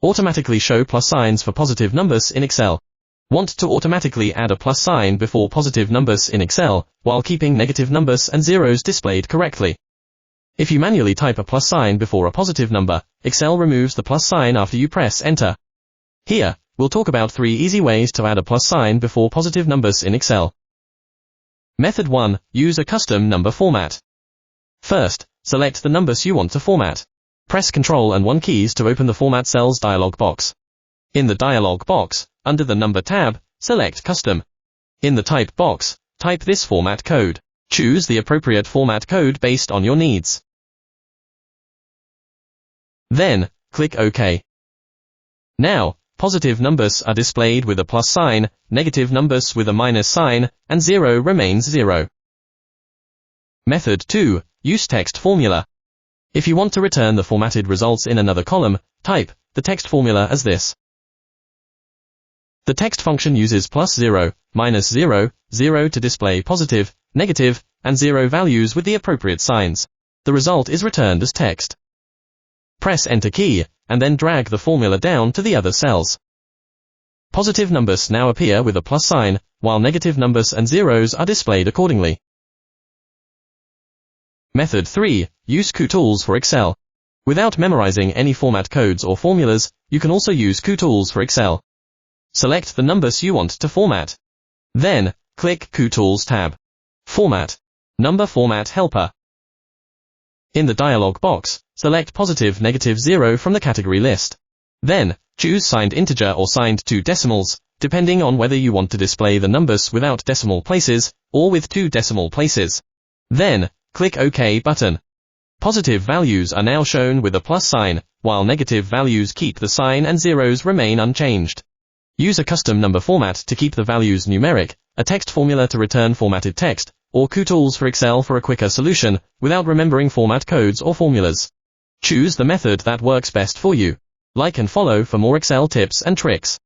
Automatically show plus signs for positive numbers in Excel. Want to automatically add a plus sign before positive numbers in Excel, while keeping negative numbers and zeros displayed correctly. If you manually type a plus sign before a positive number, Excel removes the plus sign after you press Enter. Here, we'll talk about 3 easy ways to add a plus sign before positive numbers in Excel. Method 1. Use a custom number format. First, select the numbers you want to format. Press Ctrl and 1 keys to open the Format Cells dialog box. In the dialog box, under the Number tab, select Custom. In the Type box, type this format code. Choose the appropriate format code based on your needs. Then, click OK. Now, positive numbers are displayed with a plus sign, negative numbers with a minus sign, and 0 remains 0. Method 2. Use text formula. If you want to return the formatted results in another column, type the text formula as this. The text function uses +0, -0, 0 to display positive, negative, and 0 values with the appropriate signs. The result is returned as text. Press Enter key, and then drag the formula down to the other cells. Positive numbers now appear with a plus sign, while negative numbers and zeros are displayed accordingly. Method 3. Use Kutools for Excel. Without memorizing any format codes or formulas, you can also use Kutools for Excel. Select the numbers you want to format. Then, click Kutools tab. Format. Number Format Helper. In the dialog box, select positive, negative, 0 from the category list. Then, choose signed integer or signed 2 decimals, depending on whether you want to display the numbers without decimal places, or with 2 decimal places. Then, click OK button. Positive values are now shown with a plus sign, while negative values keep the sign and zeros remain unchanged. Use a custom number format to keep the values numeric, a text formula to return formatted text, or Kutools for Excel for a quicker solution, without remembering format codes or formulas. Choose the method that works best for you. Like and follow for more Excel tips and tricks.